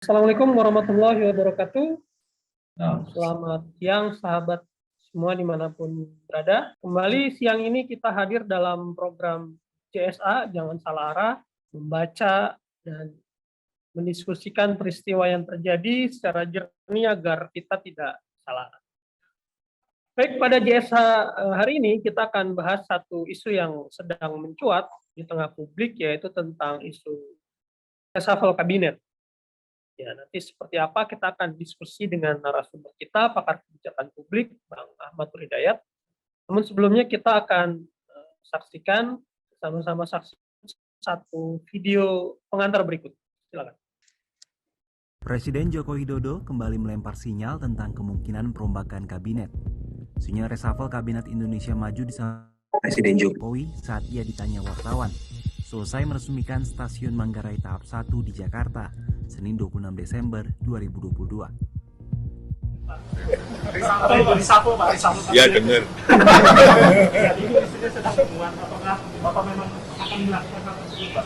Assalamualaikum warahmatullahi wabarakatuh. Nah, Selamat siang sahabat semua dimanapun berada. Kembali siang ini kita hadir dalam program CSA, jangan salah arah, membaca dan mendiskusikan peristiwa yang terjadi secara jernih agar kita tidak salah arah. Baik, pada JSA hari ini kita akan bahas satu isu yang sedang mencuat di tengah publik, yaitu tentang isu reshuffle kabinet. Ya, nanti seperti apa kita akan diskusi dengan narasumber kita, pakar kebijakan publik, Bang Ahmad Hidayat. Namun sebelumnya kita akan saksikan sama-sama satu video pengantar berikut. Silakan. Presiden Joko Widodo kembali melempar sinyal tentang kemungkinan perombakan kabinet. Sinyal reshuffle kabinet Indonesia Maju disampaikan Presiden Jokowi saat ia ditanya wartawan selesai meresmikan stasiun Manggarai tahap 1 di Jakarta, Senin 26 Desember 2022. Reshuffle, Pak. Ya, dengar. Jadi ini sedang dimuat, apakah Bapak memang akan melakukan hal tersebut, Pak?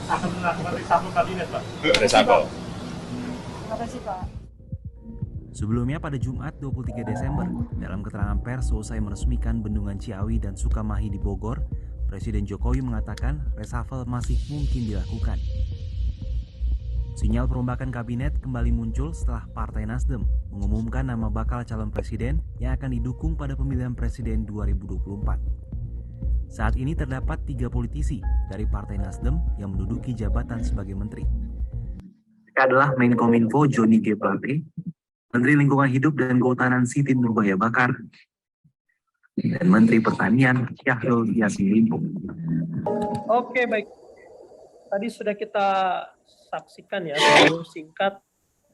Akan melakukan reshuffle kabinet, Pak? Reshuffle. Terima kasih, Pak. Sebelumnya pada Jumat 23 Desember, dalam keterangan pers selesai meresmikan Bendungan Ciawi dan Sukamahi di Bogor, Presiden Jokowi mengatakan reshuffle masih mungkin dilakukan. Sinyal perombakan kabinet kembali muncul setelah Partai Nasdem mengumumkan nama bakal calon presiden yang akan didukung pada pemilihan presiden 2024. Saat ini terdapat 3 politisi dari Partai Nasdem yang menduduki jabatan sebagai menteri. Mereka adalah Menkominfo Johnny G. Plate, Menteri Lingkungan Hidup dan Kehutanan Siti Nurbaya Bakar, dan Menteri Pertanian Syahrul Yassin Limpo. Oke, baik. Tadi sudah kita saksikan ya, video singkat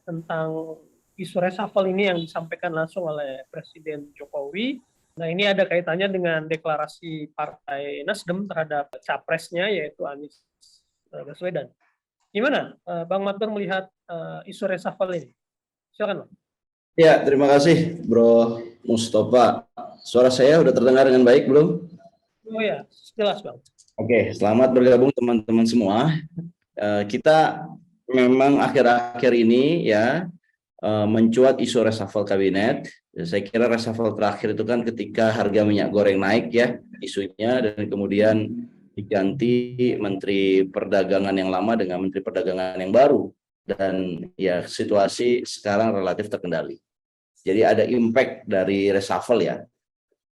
tentang isu reshuffle ini yang disampaikan langsung oleh Presiden Jokowi. Nah, ini ada kaitannya dengan deklarasi Partai Nasdem terhadap capresnya, yaitu Anies Baswedan. Gimana, Bang Matbur melihat isu reshuffle ini? Silakan, Bang. Ya, terima kasih, Bro Mustafa. Suara saya udah terdengar dengan baik belum? Oh ya, jelas, Bang. Oke, selamat bergabung teman-teman semua. Kita memang akhir-akhir ini ya mencuat isu reshuffle kabinet. Saya kira reshuffle terakhir itu kan ketika harga minyak goreng naik ya isunya, dan kemudian diganti Menteri Perdagangan yang lama dengan Menteri Perdagangan yang baru. Dan ya situasi sekarang relatif terkendali. Jadi ada impact dari reshuffle ya.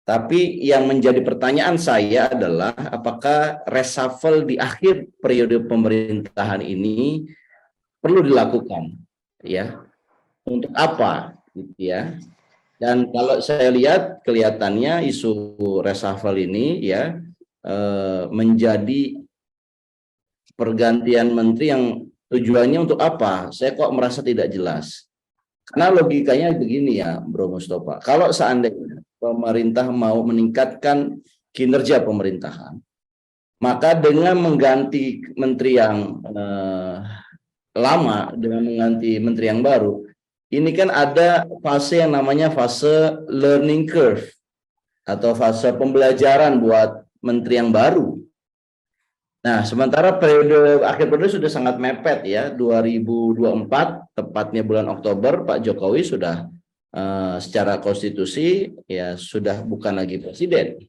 Tapi yang menjadi pertanyaan saya adalah apakah reshuffle di akhir periode pemerintahan ini perlu dilakukan ya? Untuk apa gitu ya? Dan kalau saya lihat kelihatannya isu reshuffle ini ya menjadi pergantian menteri yang tujuannya untuk apa? Saya kok merasa tidak jelas. Karena logikanya begini ya, Bro Mustafa. Kalau seandainya pemerintah mau meningkatkan kinerja pemerintahan, maka dengan mengganti menteri yang lama dengan mengganti menteri yang baru, ini kan ada fase yang namanya fase learning curve atau fase pembelajaran buat menteri yang baru. Nah, sementara akhir periode sudah sangat mepet ya, 2024, tepatnya bulan Oktober, Pak Jokowi sudah secara konstitusi ya sudah bukan lagi presiden.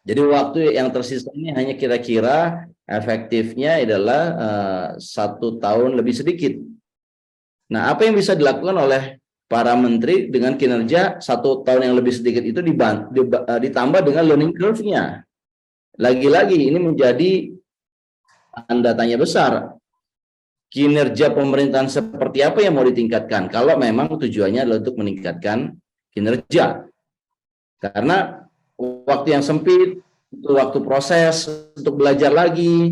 Jadi waktu yang tersisa ini hanya kira-kira efektifnya adalah 1 tahun lebih sedikit. Nah, apa yang bisa dilakukan oleh para menteri dengan kinerja 1 tahun yang lebih sedikit itu ditambah dengan learning curve-nya. Lagi-lagi ini menjadi tanda tanya besar. Kinerja pemerintahan seperti apa yang mau ditingkatkan kalau memang tujuannya adalah untuk meningkatkan kinerja. Karena waktu yang sempit, itu waktu proses untuk belajar lagi.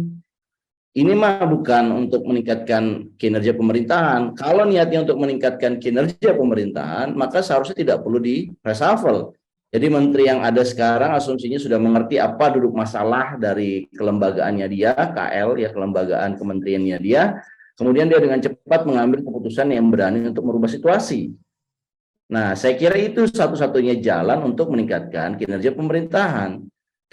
Ini mah bukan untuk meningkatkan kinerja pemerintahan. Kalau niatnya untuk meningkatkan kinerja pemerintahan, maka seharusnya tidak perlu di reshuffle. Jadi menteri yang ada sekarang asumsinya sudah mengerti apa duduk masalah dari kelembagaannya dia, KL ya, kelembagaan kementeriannya dia. Kemudian dia dengan cepat mengambil keputusan yang berani untuk merubah situasi. Nah, saya kira itu satu-satunya jalan untuk meningkatkan kinerja pemerintahan.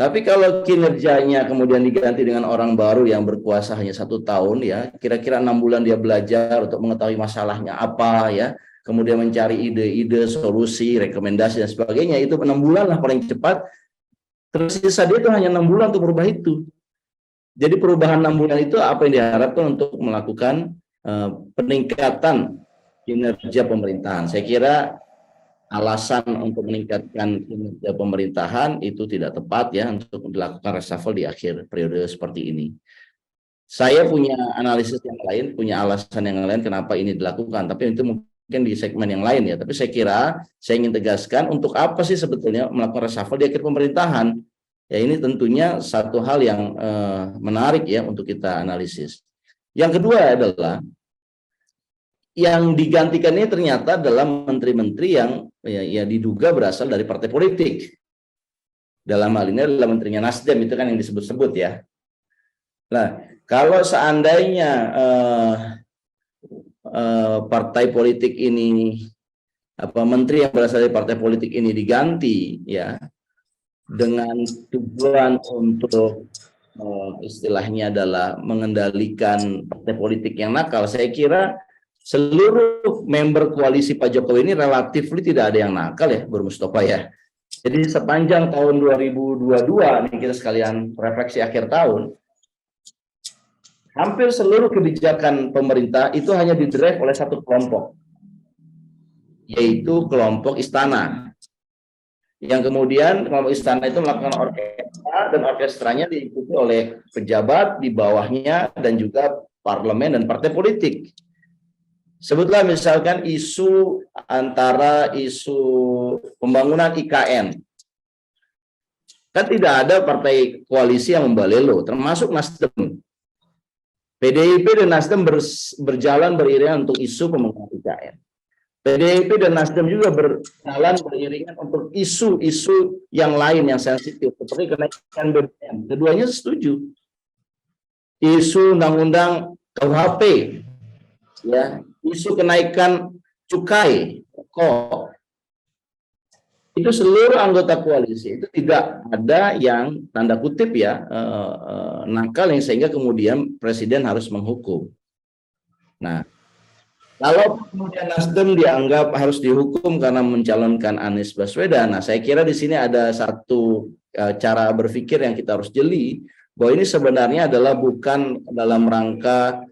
Tapi kalau kinerjanya kemudian diganti dengan orang baru yang berkuasa hanya 1 tahun, ya kira-kira 6 bulan dia belajar untuk mengetahui masalahnya apa, ya kemudian mencari ide-ide, solusi, rekomendasi dan sebagainya, itu 6 bulan lah paling cepat. Terus sisa dia itu hanya 6 bulan untuk berubah itu. Jadi perubahan 6 bulan itu apa yang diharapkan untuk melakukan peningkatan kinerja pemerintahan. Saya kira alasan untuk meningkatkan kinerja pemerintahan itu tidak tepat ya untuk dilakukan reshuffle di akhir periode seperti ini. Saya punya analisis yang lain, punya alasan yang lain kenapa ini dilakukan, tapi itu mungkin di segmen yang lain ya. Tapi saya kira saya ingin tegaskan untuk apa sih sebetulnya melakukan reshuffle di akhir pemerintahan. Ya ini tentunya satu hal yang menarik ya untuk kita analisis. Yang kedua adalah yang digantikan ini ternyata adalah menteri-menteri yang ya diduga berasal dari partai politik. Dalam hal ini adalah menterinya Nasdem, itu kan yang disebut-sebut ya. Nah, kalau seandainya partai politik ini, menteri yang berasal dari partai politik ini diganti ya dengan tujuan untuk istilahnya adalah mengendalikan partai politik yang nakal, saya kira seluruh member koalisi Pak Jokowi ini relatif tidak ada yang nakal ya, Bro Mustafa ya. Jadi sepanjang tahun 2022 nih kita sekalian refleksi akhir tahun, hampir seluruh kebijakan pemerintah itu hanya didrive oleh satu kelompok, yaitu kelompok istana. Yang kemudian kelompok istana itu melakukan orkestra, dan orkestranya diikuti oleh pejabat di bawahnya dan juga parlemen dan partai politik. Sebutlah misalkan isu pembangunan IKN. Kan tidak ada partai koalisi yang membalelo, termasuk Nasdem. PDIP dan Nasdem berjalan beriringan untuk isu pembangunan IKN. PDIP dan Nasdem juga berjalan beriringan untuk isu-isu yang lain yang sensitif, seperti kenaikan BBM. Keduanya setuju. Isu undang-undang KUHP, ya, isu kenaikan cukai pokok, itu seluruh anggota koalisi itu tidak ada yang tanda kutip ya nakal yang sehingga kemudian presiden harus menghukum. Nah, kalau kemudian Nasdem dianggap harus dihukum karena mencalonkan Anies Baswedan, nah saya kira di sini ada satu cara berpikir yang kita harus jeli, bahwa ini sebenarnya adalah bukan dalam rangka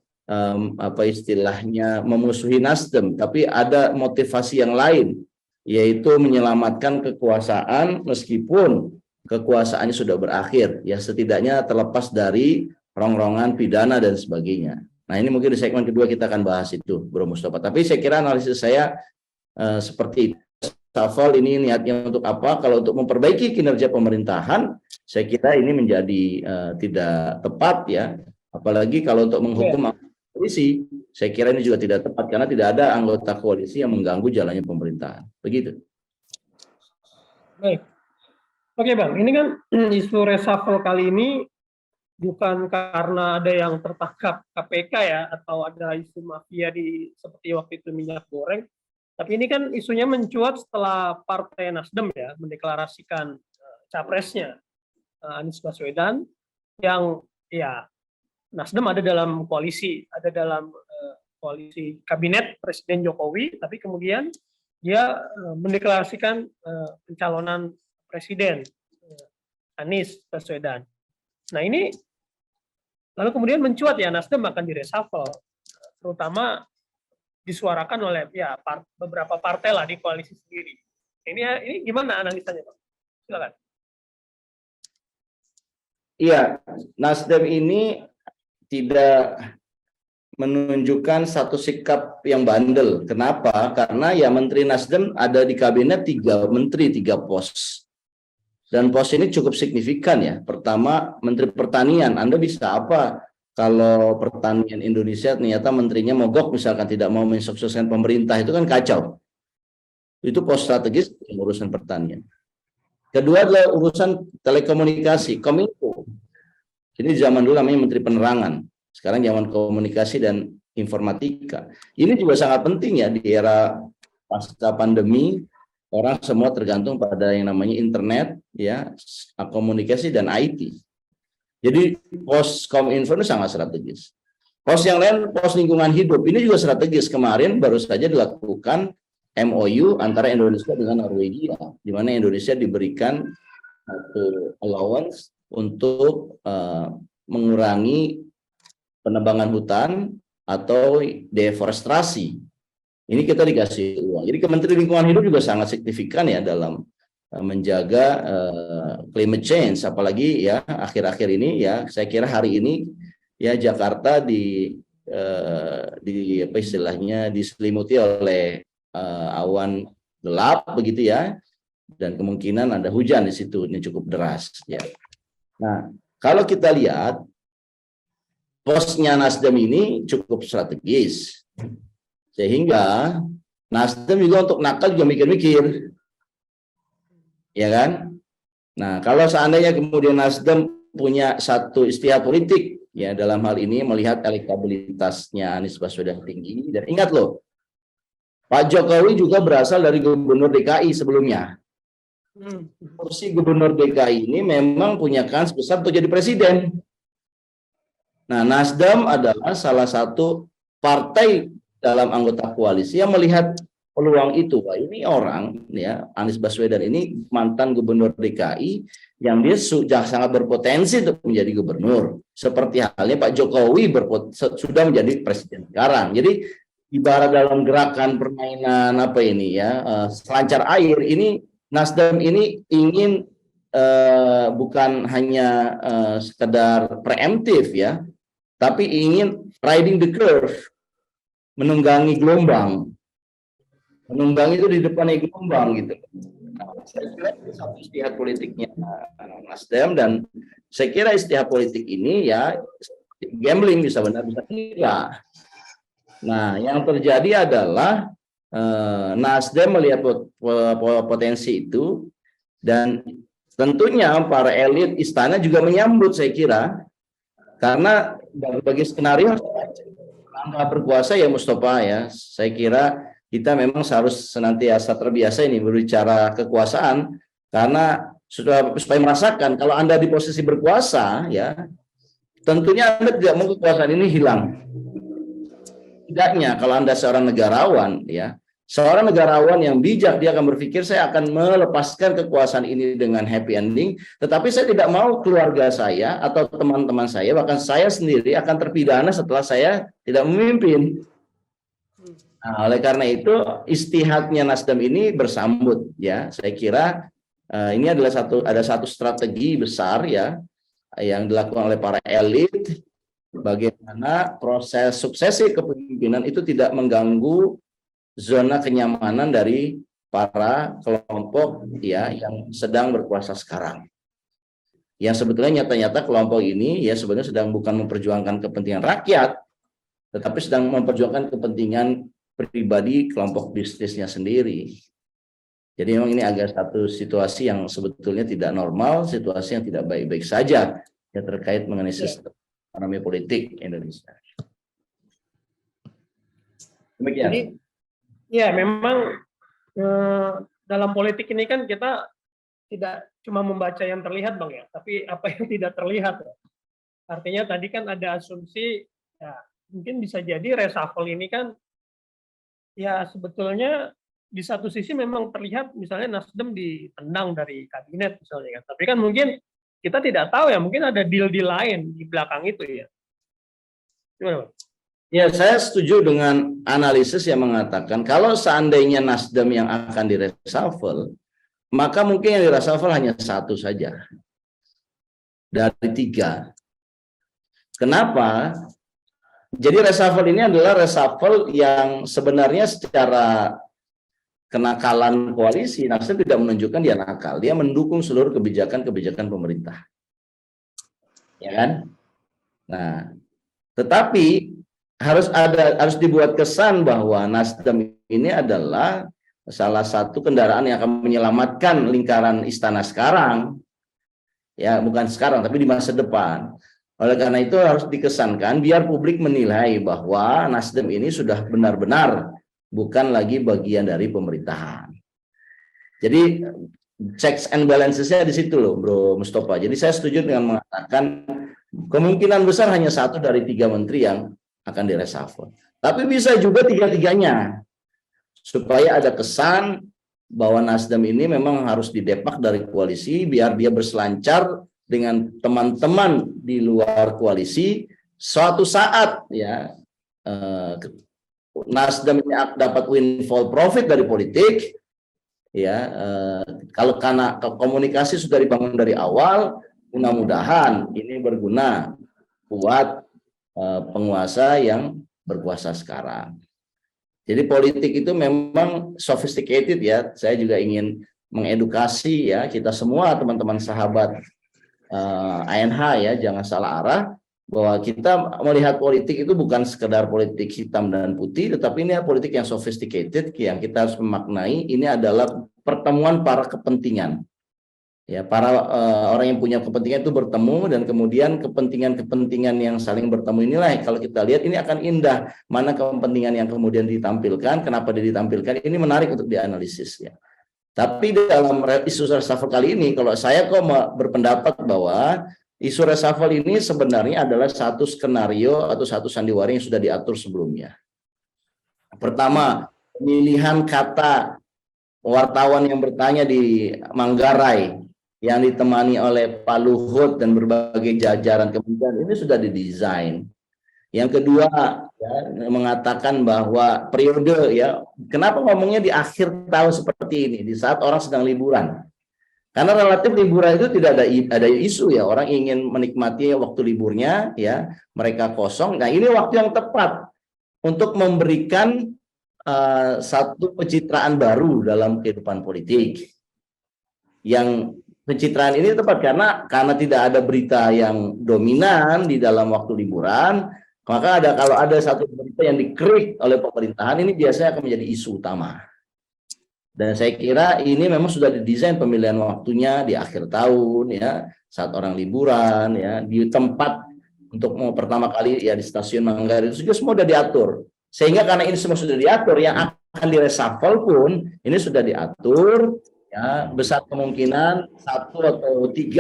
istilahnya memusuhi Nasdem, tapi ada motivasi yang lain, yaitu menyelamatkan kekuasaan meskipun kekuasaannya sudah berakhir, ya setidaknya terlepas dari rongrongan pidana dan sebagainya. Nah ini mungkin di segmen kedua kita akan bahas itu, Bro Mustafa. Tapi saya kira analisis saya seperti itu. Reshuffle ini niatnya untuk apa? Kalau untuk memperbaiki kinerja pemerintahan, saya kira ini menjadi tidak tepat ya. Apalagi kalau untuk menghukum koalisi, saya kira ini juga tidak tepat karena tidak ada anggota koalisi yang mengganggu jalannya pemerintahan. Begitu. Baik. Oke Bang, ini kan isu reshuffle kali ini bukan karena ada yang tertangkap KPK ya, atau ada isu mafia seperti waktu itu minyak goreng. Tapi ini kan isunya mencuat setelah Partai Nasdem ya mendeklarasikan capresnya Anies Baswedan, yang ya Nasdem ada dalam koalisi, koalisi kabinet Presiden Jokowi, tapi kemudian dia mendeklarasikan pencalonan Presiden Anies Baswedan. Nah ini lalu kemudian mencuat ya Nasdem akan direshuffle, terutama disuarakan oleh ya beberapa partai lah di koalisi sendiri. Ini gimana analisanya Pak? Silakan. Iya, Nasdem ini tidak menunjukkan satu sikap yang bandel. Kenapa? Karena ya Menteri Nasdem ada di kabinet 3 menteri, 3 pos. Dan pos ini cukup signifikan ya. Pertama, Menteri Pertanian. Anda bisa apa kalau pertanian Indonesia ternyata menterinya mogok misalkan tidak mau mensukseskan pemerintah, itu kan kacau. Itu pos strategis urusan pertanian. Kedua adalah urusan telekomunikasi, Kominfo. Ini zaman dulu namanya Menteri Penerangan. Sekarang zaman komunikasi dan informatika. Ini juga sangat penting ya di era pasca pandemi, Orang semua tergantung pada yang namanya internet, ya, komunikasi dan IT. Jadi pos Kominfo itu sangat strategis. Pos yang lain, pos lingkungan hidup, ini juga strategis. Kemarin baru saja dilakukan MOU antara Indonesia dengan Norwegia, di mana Indonesia diberikan satu allowance untuk mengurangi penebangan hutan atau deforestasi. Ini kita dikasih uang. Jadi Kementerian Lingkungan Hidup juga sangat signifikan ya dalam menjaga climate change. Apalagi ya akhir-akhir ini ya, saya kira hari ini ya Jakarta di apa istilahnya diselimuti oleh awan gelap begitu ya, dan kemungkinan ada hujan di situ, ini cukup deras ya. Nah, kalau kita lihat posnya Nasdem ini cukup strategis, sehingga Nasdem juga untuk nakal juga mikir-mikir, ya kan? Nah, kalau seandainya kemudian Nasdem punya satu istihad politik, ya dalam hal ini melihat elektabilitasnya Anies Baswedan tinggi, dan ingat loh, Pak Jokowi juga berasal dari Gubernur DKI sebelumnya. Kursi Gubernur DKI ini memang punya kans besar untuk jadi presiden. Nah, Nasdem adalah salah satu partai dalam anggota koalisi yang melihat peluang itu. Wah, ini orang ya, Anies Baswedan ini mantan Gubernur DKI yang dia sudah sangat berpotensi untuk menjadi gubernur. Seperti halnya Pak Jokowi sudah menjadi presiden sekarang. Jadi ibarat dalam gerakan permainan apa ini ya, selancar air, ini Nasdem ini ingin bukan hanya sekedar preemptif ya, tapi ingin riding the curve, menunggangi gelombang. Menunggang itu di depannya gelombang gitu. Nah, saya kira itu satu istihad politiknya Nasdem, dan saya kira istihad politik ini ya gambling, bisa benar bisa tidak. Nah, yang terjadi adalah Nasdem melihat potensi itu, dan tentunya para elit istana juga menyambut, saya kira, karena bagi skenario angka berkuasa ya Mustafa ya, saya kira kita memang harus senantiasa terbiasa ini berbicara kekuasaan, karena supaya merasakan kalau Anda di posisi berkuasa ya, tentunya Anda tidak mau kekuasaan ini hilang. Tidaknya kalau Anda seorang negarawan ya, seorang negarawan yang bijak, dia akan berpikir saya akan melepaskan kekuasaan ini dengan happy ending, tetapi saya tidak mau keluarga saya atau teman-teman saya, bahkan saya sendiri akan terpidana setelah saya tidak memimpin. Nah, oleh karena itu istihadnya Nasdem ini bersambut ya. Saya kira ini adalah satu strategi besar ya yang dilakukan oleh para elit, bagaimana proses suksesi kepemimpinan itu tidak mengganggu zona kenyamanan dari para kelompok ya yang sedang berkuasa sekarang. Yang sebetulnya nyata-nyata kelompok ini ya sebenarnya sedang bukan memperjuangkan kepentingan rakyat, tetapi sedang memperjuangkan kepentingan pribadi kelompok bisnisnya sendiri. Jadi memang ini agak satu situasi yang sebetulnya tidak normal, situasi yang tidak baik-baik saja yang terkait mengenai sistem ekonomi politik Indonesia. Demikian. Jadi, ya memang dalam politik ini kan kita tidak cuma membaca yang terlihat Bang ya, tapi apa yang tidak terlihat. Artinya tadi kan ada asumsi, ya mungkin bisa jadi reshuffle ini kan, ya sebetulnya di satu sisi memang terlihat misalnya Nasdem ditendang dari kabinet misalnya kan, tapi kan mungkin kita tidak tahu ya, mungkin ada deal-deal lain di belakang itu ya. Gimana Bang? Ya, saya setuju dengan analisis yang mengatakan kalau seandainya Nasdem yang akan direshuffle, maka mungkin yang direshuffle hanya satu saja dari tiga. Kenapa? Jadi reshuffle ini adalah reshuffle yang sebenarnya secara kenakalan koalisi, Nasdem tidak menunjukkan dia nakal, dia mendukung seluruh kebijakan-kebijakan pemerintah. Ya kan? Nah, tetapi harus dibuat kesan bahwa Nasdem ini adalah salah satu kendaraan yang akan menyelamatkan lingkaran istana sekarang. Ya, bukan sekarang tapi di masa depan. Oleh karena itu harus dikesankan biar publik menilai bahwa Nasdem ini sudah benar-benar bukan lagi bagian dari pemerintahan. Jadi checks and balancesnya di situ loh, Bro Mustafa. Jadi saya setuju dengan mengatakan kemungkinan besar hanya 1 dari 3 menteri yang akan direshuffle. Tapi bisa juga 3-3-nya, supaya ada kesan bahwa Nasdem ini memang harus didepak dari koalisi, biar dia berselancar dengan teman-teman di luar koalisi. Suatu saat ya Nasdem ini dapat windfall profit dari politik. Ya, kalau karena komunikasi sudah dibangun dari awal, mudah-mudahan ini berguna buat penguasa yang berkuasa sekarang. Jadi politik itu memang sophisticated ya. Saya juga ingin mengedukasi ya kita semua teman-teman sahabat ANH ya, jangan salah arah, bahwa kita melihat politik itu bukan sekedar politik hitam dan putih, tetapi ini politik yang sophisticated, yang kita harus memaknai ini adalah pertemuan para kepentingan. Ya, para orang yang punya kepentingan itu bertemu, dan kemudian kepentingan-kepentingan yang saling bertemu inilah kalau kita lihat ini akan indah. Mana kepentingan yang kemudian ditampilkan, kenapa dia ditampilkan, ini menarik untuk dianalisis ya. Tapi dalam isu reshuffle kali ini, kalau saya kok berpendapat bahwa isu reshuffle ini sebenarnya adalah satu skenario atau satu sandiwara yang sudah diatur sebelumnya. Pertama, pemilihan kata wartawan yang bertanya di Manggarai yang ditemani oleh Pak Luhut dan berbagai jajaran kementerian ini sudah didesain. Yang kedua, ya, mengatakan bahwa periode ya, kenapa ngomongnya di akhir tahun seperti ini, di saat orang sedang liburan? Karena relatif liburan itu tidak ada isu ya, orang ingin menikmati waktu liburnya ya, mereka kosong. Nah, ini waktu yang tepat untuk memberikan satu pencitraan baru dalam kehidupan politik. Yang pencitraan ini tepat karena tidak ada berita yang dominan di dalam waktu liburan, maka kalau ada satu berita yang dikrik oleh pemerintahan, ini biasanya akan menjadi isu utama. Dan saya kira ini memang sudah didesain pemilihan waktunya di akhir tahun ya, saat orang liburan ya, di tempat untuk pertama kali ya di stasiun Manggarai itu juga semua sudah diatur. Sehingga karena ini semua sudah diatur, yang akan direshuffle pun ini sudah diatur ya, besar kemungkinan 1 atau 2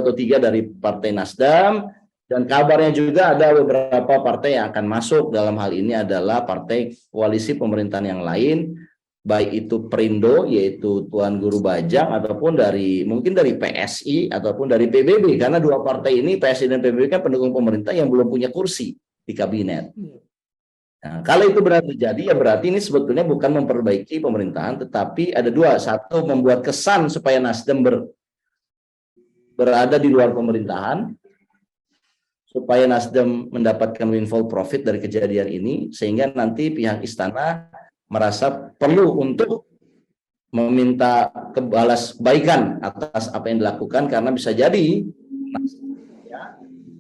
atau 3 dari Partai Nasdem, dan kabarnya juga ada beberapa partai yang akan masuk. Dalam hal ini adalah partai koalisi pemerintahan yang lain, baik itu Perindo yaitu Tuan Guru Bajang, ataupun mungkin dari PSI ataupun dari PBB, karena 2 partai ini PSI dan PBB kan pendukung pemerintah yang belum punya kursi di kabinet. Nah, kalau itu benar terjadi ya berarti ini sebetulnya bukan memperbaiki pemerintahan, tetapi ada 2, satu membuat kesan supaya Nasdem berada di luar pemerintahan, supaya Nasdem mendapatkan windfall profit dari kejadian ini, sehingga nanti pihak istana merasa perlu untuk meminta balas kebaikan atas apa yang dilakukan, karena bisa jadi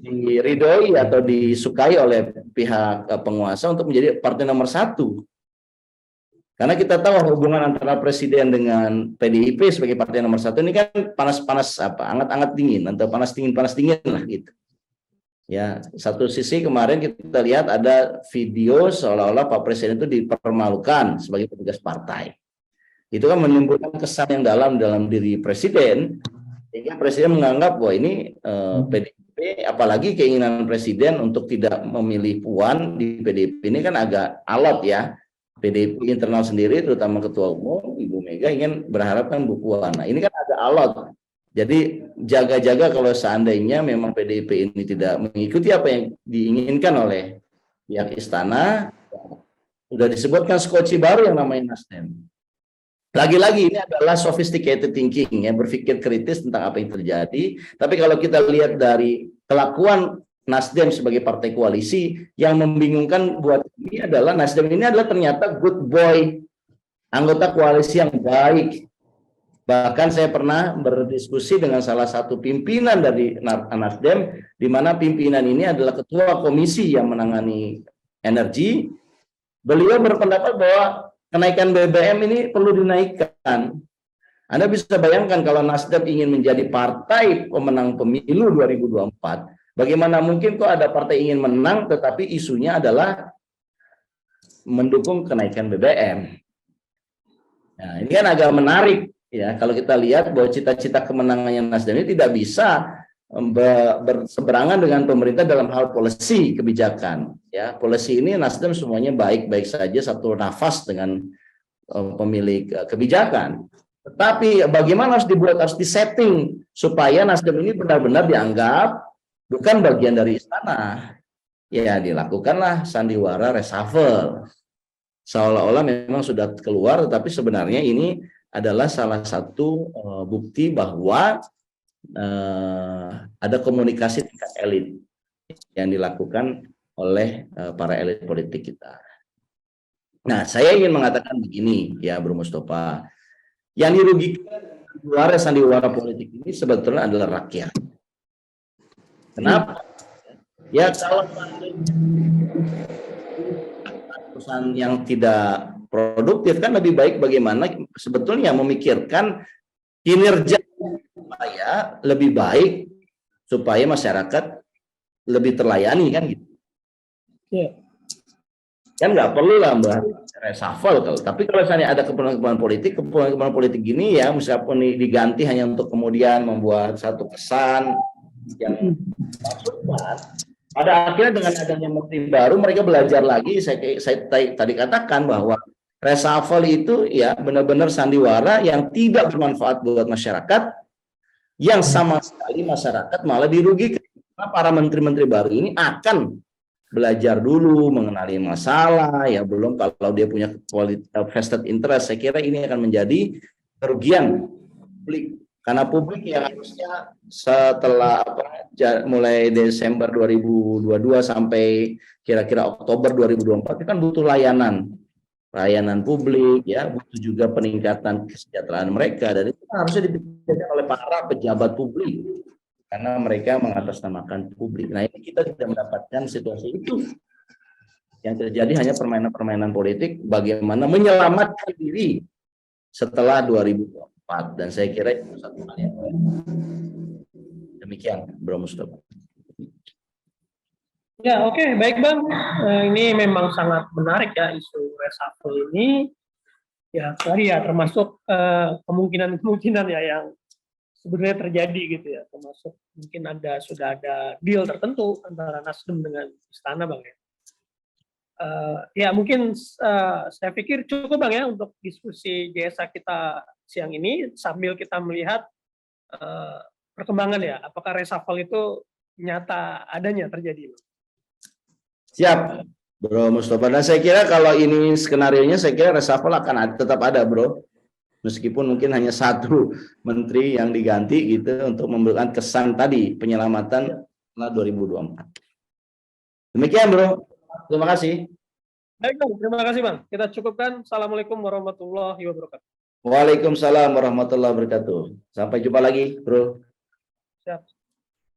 diridhoi atau disukai oleh pihak penguasa untuk menjadi partai nomor 1. Karena kita tahu hubungan antara presiden dengan PDIP sebagai partai nomor 1 ini kan panas-panas hangat-hangat dingin, atau panas dingin lah gitu. Ya, satu sisi kemarin kita lihat ada video seolah-olah Pak Presiden itu dipermalukan sebagai petugas partai. Itu kan menimbulkan kesan yang dalam diri Presiden, sehingga Presiden menganggap bahwa ini PDIP, apalagi keinginan Presiden untuk tidak memilih Puan di PDIP ini kan agak alot ya. PDIP internal sendiri, terutama Ketua Umum Ibu Mega ingin berharapkan Bu Puan. Nah, ini kan agak alot. Jadi jaga-jaga kalau seandainya memang PDIP ini tidak mengikuti apa yang diinginkan oleh pihak istana, sudah disebutkan skoci baru yang namanya Nasdem. Lagi-lagi ini adalah sophisticated thinking ya, berpikir kritis tentang apa yang terjadi. Tapi kalau kita lihat dari kelakuan Nasdem sebagai partai koalisi, yang membingungkan buat ini adalah Nasdem ini adalah ternyata good boy, anggota koalisi yang baik. Bahkan saya pernah berdiskusi dengan salah satu pimpinan dari Nasdem, di mana pimpinan ini adalah ketua komisi yang menangani energi. Beliau berpendapat bahwa kenaikan BBM ini perlu dinaikkan. Anda bisa bayangkan kalau Nasdem ingin menjadi partai pemenang pemilu 2024, bagaimana mungkin kok ada partai ingin menang tetapi isunya adalah mendukung kenaikan BBM. Nah, Nah, ini kan agak menarik ya kalau kita lihat bahwa cita-cita kemenangannya Nasdem ini tidak bisa berseberangan dengan pemerintah dalam hal policy kebijakan. Ya, policy ini Nasdem semuanya baik-baik saja, satu nafas dengan pemilik kebijakan. Tetapi bagaimana harus dibuat, harus disetting supaya Nasdem ini benar-benar dianggap bukan bagian dari istana. Ya, dilakukanlah sandiwara reshuffle. Seolah-olah memang sudah keluar, tetapi sebenarnya ini adalah salah satu bukti bahwa ada komunikasi tingkat elit yang dilakukan oleh para elit politik kita. Nah, saya ingin mengatakan begini ya, Bro Mustafa, yang dirugikan sandiwara politik ini sebetulnya adalah rakyat. Kenapa? Ya, kalau perusahaan yang tidak produktif kan lebih baik bagaimana sebetulnya memikirkan kinerja supaya lebih baik, supaya masyarakat lebih terlayani kan gitu. Yeah. Kan nggak perlu lah Mbak reshuffle, tapi kalau misalnya ada keperluan politik gini ya, meskipun diganti hanya untuk kemudian membuat satu kesan yang maksudnya, pada akhirnya dengan adanya menteri baru mereka belajar lagi. Saya tadi katakan bahwa reshuffle itu ya benar-benar sandiwara yang tidak bermanfaat buat masyarakat, yang sama sekali masyarakat malah dirugikan. Karena para menteri-menteri baru ini akan belajar dulu mengenali masalah, ya belum kalau dia punya vested interest, saya kira ini akan menjadi kerugian publik. Karena publik yang harusnya setelah mulai Desember 2022 sampai kira-kira Oktober 2024 itu kan butuh layanan publik, ya butuh juga peningkatan kesejahteraan mereka, dan itu harusnya dipikirkan oleh para pejabat publik karena mereka mengatasnamakan publik. Nah, ini kita tidak mendapatkan situasi itu. Yang terjadi hanya permainan-permainan politik bagaimana menyelamatkan diri setelah 2024, dan saya kira itu satu hal yang demikian, Bro Mustafa. Ya, oke, baik Bang. Ini memang sangat menarik ya isu reshuffle ini. Ya, tadi ya termasuk kemungkinan-kemungkinan ya yang sebenarnya terjadi gitu ya. Termasuk mungkin sudah ada deal tertentu antara Nasdem dengan Istana, Bang ya. Ya mungkin saya pikir cukup Bang ya untuk diskusi JSA kita siang ini sambil kita melihat perkembangan ya. Apakah reshuffle itu nyata adanya terjadi, Bang? Siap, Bro Mustafa. Dan saya kira kalau ini skenario-nya, saya kira reshuffle akan tetap ada, Bro. Meskipun mungkin hanya satu menteri yang diganti gitu untuk memberikan kesan tadi penyelamatan setelah 2024. Demikian, Bro. Terima kasih. Baik, Bang. Terima kasih, Bang. Kita cukupkan. Assalamualaikum warahmatullahi wabarakatuh. Waalaikumsalam warahmatullahi wabarakatuh. Sampai jumpa lagi, Bro. Siap.